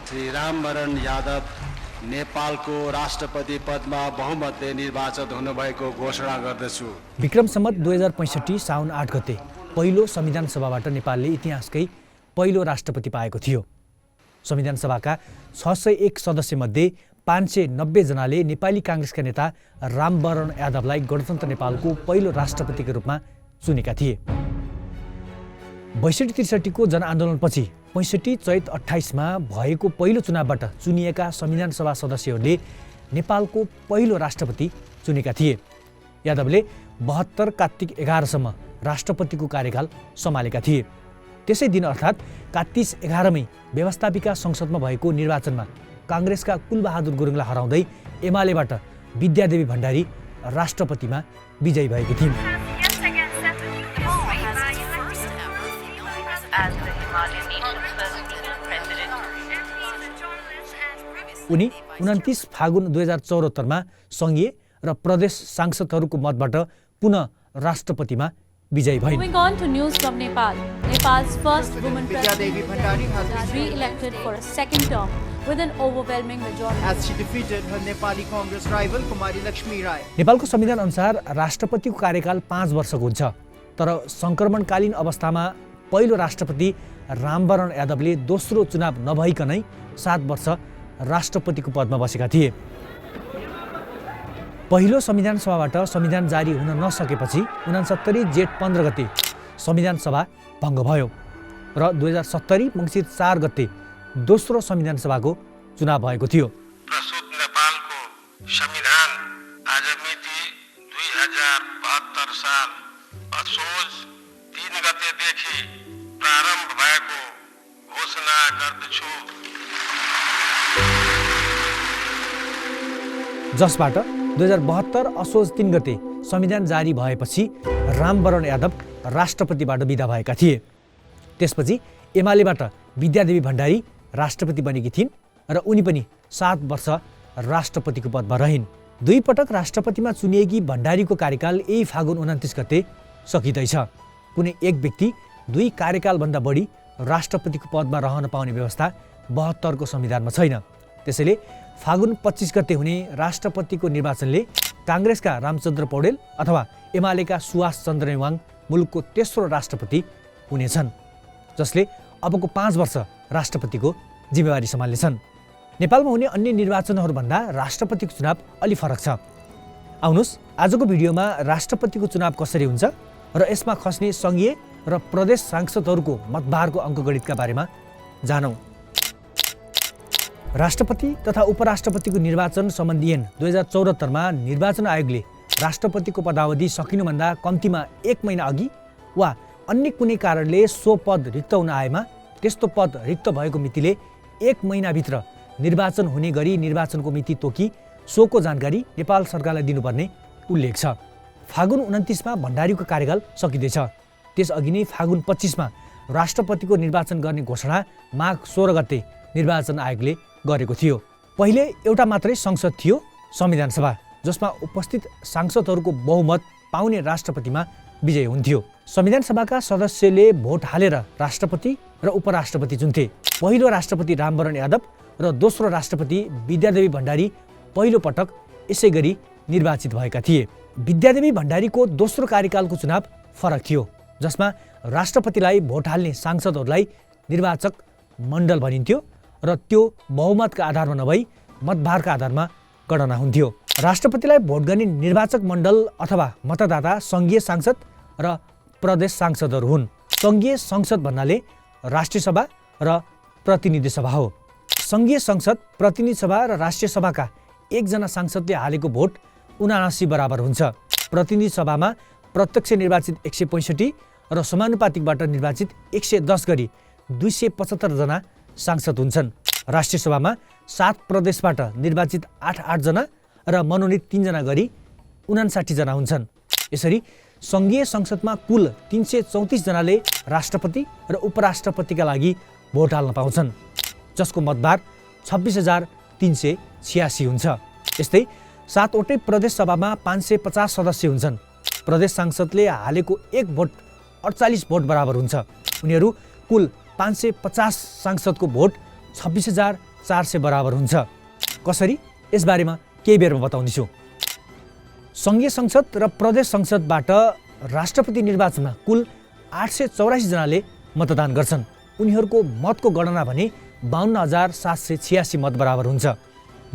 श्री रामवरण यादव नेपालको राष्ट्रपति पदमा बहुमतले निर्वाचित हुनुभएको घोषणा गर्दछु। विक्रम सम्वत 2065 साउन 8 गते पहिलो संविधान सभाबाट नेपालले इतिहासकै पहिलो राष्ट्रपति पाएको थियो। संविधान सभाका 601 सदस्यमध्ये 590 जनाले नेपाली काङ्ग्रेसका नेता रामवरण यादवलाई गणतन्त्र नेपालको पहिलो राष्ट्रपतिको रूपमा चुनेका थिए। 62-63 को जनआन्दोलनपछि 65 चैत 28 मा भएको पहिलो चुनावबाट चुनिएका संविधान सभा सदस्यहरूले नेपालको पहिलो राष्ट्रपति चुनेका थिए। यादवले 72 कार्तिक 11 सम्म राष्ट्रपतिको कार्यकाल सम्हालेका थिए। त्यसै दिन अर्थात् कार्तिक 11 मै व्यवस्थापिका संसदमा भएको निर्वाचनमा काङ्ग्रेसका कुलबहादुर गुरुङलाई हराउँदै एमालेबाट विद्यादेवी भण्डारी राष्ट्रपतिमा विजयी भएकी थिइन्। उनी 29 फागुन 2074 मा सङ्घीय र प्रदेश सांसदहरूको मतबाट पुनः राष्ट्रपतिमा विजयी भइन्। Moving on to news from Nepal. Nepal's first woman president was re-elected for a second term with an overwhelming majority. As she defeated her Nepali Congress rival Kumari Lakshmi Rai. नेपालको संविधान अनुसार राष्ट्रपतिको कार्यकाल 5 वर्षको हुन्छ। तर सङ्क्रमणकालीन अवस्थामा पहिलो राष्ट्रपति रामवरण यादवले दोस्रो चुनाव नभइकनै 7 वर्ष राष्ट्रपतिको पदमा बसेका थिए। पहिलो संविधान सभाबाट संविधान जारी हुन नसकेपछि 69 जेठ 15 गते संविधान सभा भङ्ग भयो र 2070 मङ्सिर 4 गते दोस्रो संविधान सभाको चुनाव भएको थियो। प्रस्तुत नेपालको संविधान आज मिति 2072 साल असोज 3 गतेदेखि प्रारम्भ भएको घोषणा गर्दछु, जसबाट 2072 असोज 3 गते संविधान जारी भएपछि रामवरण यादव राष्ट्रपतिबाट विदा भएका थिए। त्यसपछि एमालेबाट विद्यादेवी भण्डारी राष्ट्रपति बनेकी थिइन् र उनी पनि 7 वर्ष राष्ट्रपतिको पदमा रहिन्। 2 पटक राष्ट्रपतिमा चुनिएकी भण्डारीको कार्यकाल यही फागुन 29 गते सकिँदैछ। कुनै एक व्यक्ति 2 कार्यकालभन्दा बढी राष्ट्रपतिको पदमा रहन पाउने व्यवस्था 72 को संविधानमा छैन। त्यसैले फागुन 25 गते हुने राष्ट्रपतिको निर्वाचनले काङ्ग्रेसका रामचन्द्र पौडेल अथवा एमालेका सुवास चन्द्र नेवाङ मुलुकको तेस्रो राष्ट्रपति हुनेछन्, जसले अबको 5 वर्ष राष्ट्रपतिको जिम्मेवारी सम्हाल्नेछन्। नेपालमा हुने अन्य निर्वाचनहरूभन्दा राष्ट्रपतिको चुनाव अलि फरक छ। आउनुहोस् आजको भिडियोमा राष्ट्रपतिको चुनाव कसरी हुन्छ र यसमा खस्ने सङ्घीय र प्रदेश सांसदहरूको मतभारको अङ्कगणितका बारेमा जानौँ। राष्ट्रपति तथा उपराष्ट्रपतिको निर्वाचन सम्बन्धी ऐन 2074 मा निर्वाचन आयोगले राष्ट्रपतिको पदावधि सकिनुभन्दा कम्तीमा 1 महिना अघि वा अन्य कुनै कारणले सो पद रिक्त हुन आएमा त्यस्तो पद रिक्त भएको मितिले 1 महिनाभित्र निर्वाचन हुने गरी निर्वाचनको मिति तोकी सोको जानकारी नेपाल सरकारलाई दिनुपर्ने उल्लेख छ। फागुन 29 मा भण्डारीको कार्यकाल सकिँदैछ। त्यसअघि नै फागुन 25 मा राष्ट्रपतिको निर्वाचन गर्ने घोषणा माघ 16 गते निर्वाचन आयोगले गरेको थियो। पहिले एउटा मात्रै संसद थियो, संविधान सभा, जसमा उपस्थित सांसदहरूको बहुमत पाउने राष्ट्रपतिमा विजय हुन्थ्यो। संविधान सभाका सदस्यले भोट हालेर राष्ट्रपति र उपराष्ट्रपति चुन्थे। पहिलो राष्ट्रपति रामवरण यादव र दोस्रो राष्ट्रपति विद्यादेवी भण्डारी पहिलो पटक यसै गरी निर्वाचित भएका थिए। विद्यादेवी भण्डारीको दोस्रो कार्यकालको चुनाव फरक थियो, जसमा राष्ट्रपतिलाई भोट हाल्ने सांसदहरूलाई निर्वाचक मण्डल भनिन्थ्यो र त्यो बहुमतका आधारमा नभई मतभारका आधारमा गणना हुन्थ्यो। राष्ट्रपतिलाई भोट गर्ने निर्वाचक मण्डल अथवा मतदाता सङ्घीय सांसद र प्रदेश सांसदहरू हुन्। सङ्घीय संसद भन्नाले राष्ट्रिय सभा र प्रतिनिधि सभा हो। सङ्घीय संसद, प्रतिनिधि सभा र राष्ट्रिय सभाका एकजना सांसदले हालेको भोट 79 बराबर हुन्छ। प्रतिनिधि सभामा प्रत्यक्ष निर्वाचित 165 र समानुपातिकबाट निर्वाचित 110 गरी 275 जना सांसद हुन्छन्। राष्ट्रिय सभामा 7 प्रदेशबाट निर्वाचित 8 जना र मनोनित 3 जना गरी 59 जना हुन्छन्। यसरी सङ्घीय संसदमा कुल 334 जनाले राष्ट्रपति र उपराष्ट्रपतिका लागि भोट हाल्न पाउँछन्, जसको मतभार 26,386 हुन्छ। यस्तै 7 वटै प्रदेश सभामा 550 सदस्य हुन्छन्। प्रदेश सांसदले हालेको 1 भोट 48 भोट बराबर हुन्छ। उनीहरू कुल 550 सांसदको भोट 400 बराबर हुन्छ। कसरी? यसबारेमा केही बेरमा बताउनेछु। सङ्घीय संसद र प्रदेश संसदबाट राष्ट्रपति निर्वाचनमा कुल 884 जनाले मतदान गर्छन्। उनीहरूको मतको गणना भने 52,786 मत बराबर हुन्छ।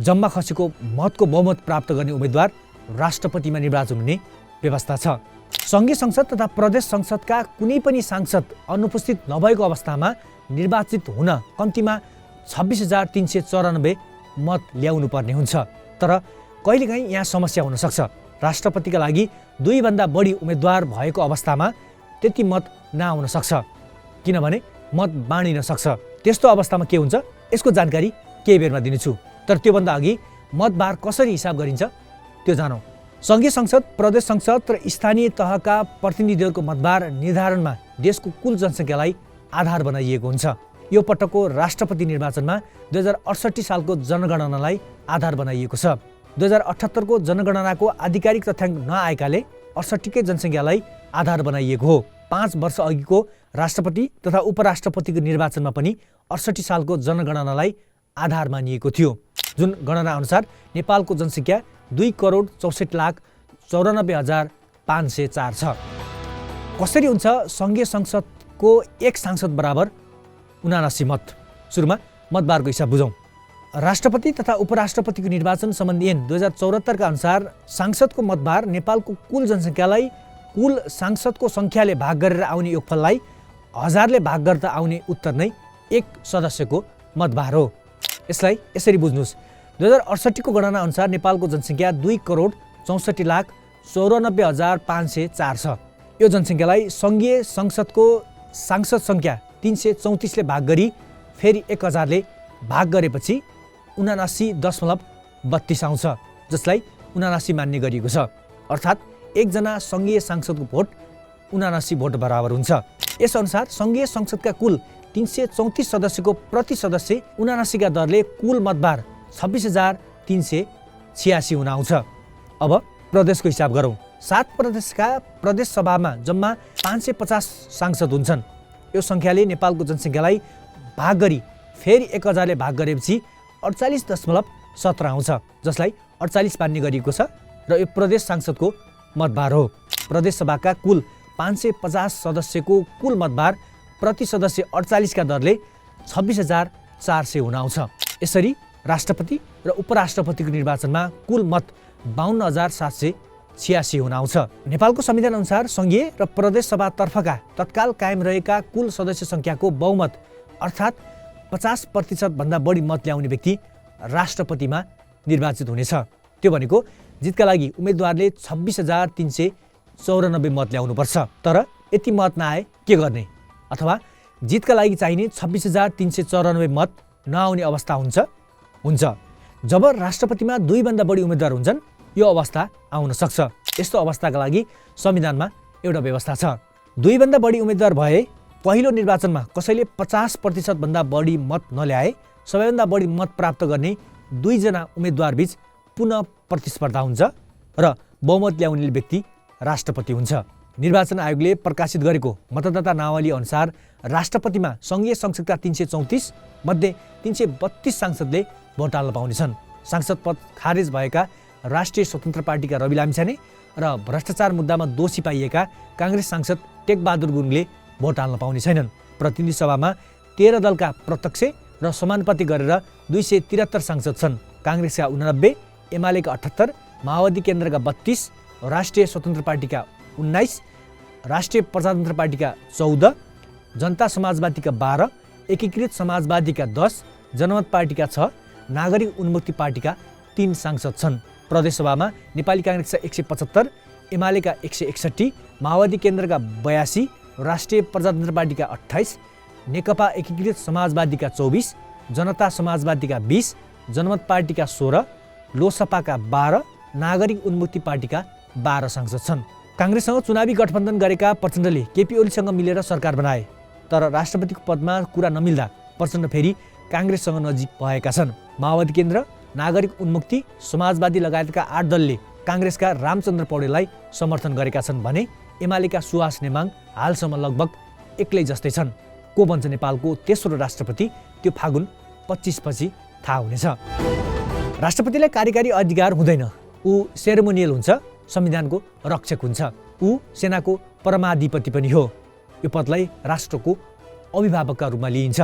जम्मा खसेको मतको बहुमत प्राप्त गर्ने उम्मेदवार राष्ट्रपतिमा निर्वाचन हुने व्यवस्था छ। सङ्घीय संसद तथा प्रदेश संसदका कुनै पनि सांसद अनुपस्थित नभएको अवस्थामा निर्वाचित हुन कम्तीमा 26,394 मत ल्याउनु पर्ने हुन्छ। तर कहिलेकाहीँ यहाँ समस्या हुन सक्छ। राष्ट्रपतिका लागि 2 भन्दा बढी उम्मेदवार भएको अवस्थामा त्यति मत नआउन सक्छ, किनभने मत बाँडिन सक्छ। त्यस्तो अवस्थामा के हुन्छ यसको जानकारी केही बेरमा दिनेछु। तर त्योभन्दा अघि मतभार कसरी हिसाब गरिन्छ त्यो जानौँ। सङ्घीय संसद, प्रदेश संसद र स्थानीय तहका प्रतिनिधिहरूको मतभार निर्धारणमा देशको कुल जनसङ्ख्यालाई आधार बनाइएको हुन्छ। यो पटकको राष्ट्रपति निर्वाचनमा 2068 सालको जनगणनालाई आधार बनाइएको छ। 2078 को जनगणनाको आधिकारिक तथ्याङ्क नआएकाले 68 कै जनसङ्ख्यालाई आधार बनाइएको हो। 5 वर्ष अघिको राष्ट्रपति तथा उपराष्ट्रपतिको निर्वाचनमा पनि 68 सालको जनगणनालाई आधार मानिएको थियो, जुन गणना अनुसार नेपालको जनसङ्ख्या 2,64,94,504 छ। कसरी हुन्छ सङ्घीय संसदको एक सांसद बराबर 79 मत? सुरुमा मतभारको हिसाब बुझौँ। राष्ट्रपति तथा उपराष्ट्रपतिको निर्वाचन सम्बन्धी ऐन 2074 का अनुसार सांसदको मतभार नेपालको कुल जनसङ्ख्यालाई कुल सांसदको सङ्ख्याले भाग गरेर आउने योगफललाई 1000ले भाग गर्दा आउने उत्तर नै एक सदस्यको मतभार हो। यसलाई यसरी बुझ्नुहोस्। 2068 को गणना अनुसार नेपालको जनसङ्ख्या 2,94,94,504 छ। यो जनसङ्ख्यालाई सङ्घीय संसदको सांसद सङ्ख्या 334 ले भाग गरी फेरि 1000ले भाग गरेपछि 79.32 आउँछ, जसलाई 79 मान्ने गरिएको छ। अर्थात् एकजना सङ्घीय सांसदको भोट 79 भोट बराबर हुन्छ। यसअनुसार सङ्घीय संसदका कुल 334 सदस्यको प्रति सदस्य 79 का दरले कुल मतभार 26,386 हुन आउँछ। अब प्रदेशको हिसाब गरौँ। 7 प्रदेशका प्रदेश सभामा जम्मा 550 सांसद हुन्छन्। यो सङ्ख्याले नेपालको जनसङ्ख्यालाई भाग गरी फेरि 1000ले भाग गरेपछि 48.17 आउँछ, जसलाई 48 मान्ने गरिएको छ र यो प्रदेश सांसदको मतभार हो। प्रदेश सभाका कुल 550 सदस्यको कुल मतभार प्रति सदस्य 48 का दरले 26,400 हुन आउँछ। यसरी राष्ट्रपति र उपराष्ट्रपतिको निर्वाचनमा कुल मत 52,786 हुन आउँछ। नेपालको संविधान अनुसार सङ्घीय र प्रदेश सभातर्फका तत्काल कायम रहेका कुल सदस्य सङ्ख्याको बहुमत अर्थात् 50% भन्दा बढी मत ल्याउने व्यक्ति राष्ट्रपतिमा निर्वाचित हुनेछ। त्यो भनेको जितका लागि उम्मेदवारले 26,394 मत ल्याउनुपर्छ। तर यति मत नआए के गर्ने? अथवा जितका लागि चाहिने 26,394 मत नआउने अवस्था हुन्छ। जब राष्ट्रपतिमा 2 भन्दा बढी उम्मेदवार हुन्छन् यो अवस्था आउन सक्छ। यस्तो अवस्थाका लागि संविधानमा एउटा व्यवस्था छ। 2 भन्दा बढी उम्मेदवार भए पहिलो निर्वाचनमा कसैले 50% भन्दा बढी मत नल्याए सबैभन्दा बढी मत प्राप्त गर्ने 2 जना उम्मेदवार बीच पुनः प्रतिस्पर्धा हुन्छ र बहुमत ल्याउने व्यक्ति राष्ट्रपति हुन्छ। निर्वाचन आयोगले प्रकाशित गरेको मतदाता नावली अनुसार राष्ट्रपतिमा सङ्घीय संसदका 334 मध्ये 332 सांसदले भोट हाल्न पाउनेछन्। सांसद पद खारेज भएका राष्ट्रिय स्वतन्त्र पार्टीका रवि लामिछाने र भ्रष्टाचार मुद्दामा दोषी पाइएका काङ्ग्रेस सांसद टेकबहादुर गुरुङले भोट हाल्न पाउने छैनन्। प्रतिनिधि सभामा 13 दलका प्रत्यक्ष र समानुपातिक गरेर 273 सांसद छन्। काङ्ग्रेसका 89, एमालेका 78, माओवादी केन्द्रका 32, राष्ट्रिय स्वतन्त्र पार्टीका 19, राष्ट्रिय प्रजातन्त्र पार्टीका 14, जनता समाजवादीका 12, एकीकृत समाजवादीका 10, जनमत पार्टीका 6, नागरिक उन्मुक्ति पार्टीका 3 सांसद छन्। प्रदेशसभामा नेपाली काङ्ग्रेसका 175, एमालेका 161, माओवादी केन्द्रका 82, राष्ट्रिय प्रजातन्त्र पार्टीका 28, नेकपा एकीकृत समाजवादीका 24, जनता समाजवादीका 20, जनमत पार्टीका 16, लोसपाका 12, नागरिक उन्मुक्ति पार्टीका 12 सांसद छन्। काङ्ग्रेससँग चुनावी गठबन्धन गरेका प्रचण्डले केपी ओलीसँग मिलेर सरकार बनाए। तर राष्ट्रपतिको पदमा कुरा नमिल्दा प्रचण्ड फेरि काङ्ग्रेससँग नजिक भएका छन्। माओवादी केन्द्र, नागरिक उन्मुक्ति, समाजवादी लगायतका 8 दलले काङ्ग्रेसका रामचन्द्र पौडेललाई समर्थन गरेका छन् भने एमालेका सुहास नेमाङ हालसम्म लगभग एक्लै जस्तै छन्। को बन्छ नेपालको तेस्रो राष्ट्रपति त्यो फागुन 25 पछि थाहा हुनेछ। राष्ट्रपतिलाई कार्यकारी अधिकार हुँदैन, ऊ सेरेमोनियल हुन्छ, संविधानको रक्षक हुन्छ, ऊ सेनाको परमाधिपति पनि हो। यो पदलाई राष्ट्रको अभिभावकका रूपमा लिइन्छ।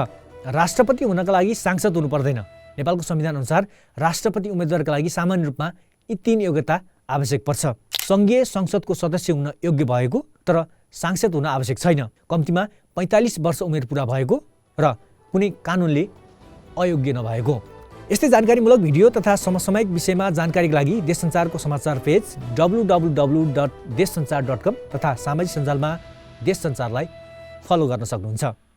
राष्ट्रपति हुनका लागि सांसद हुनु पर्दैन। नेपालको संविधान अनुसार राष्ट्रपति उम्मेदवारका लागि सामान्य रूपमा यी 3 योग्यता आवश्यक पर्छ। सङ्घीय संसदको सदस्य हुन योग्य भएको तर सांसद हुन आवश्यक छैन। कम्तीमा 45 वर्ष उमेर पुरा भएको र कुनै कानुनले अयोग्य नभएको। यस्तै जानकारीमूलक भिडियो तथा समसामयिक विषयमा जानकारीका लागि देश संचारको समाचार पेज www.deshsanchar.com तथा सामाजिक सञ्जालमा देश संचारलाई फलो गर्न सक्नुहुन्छ।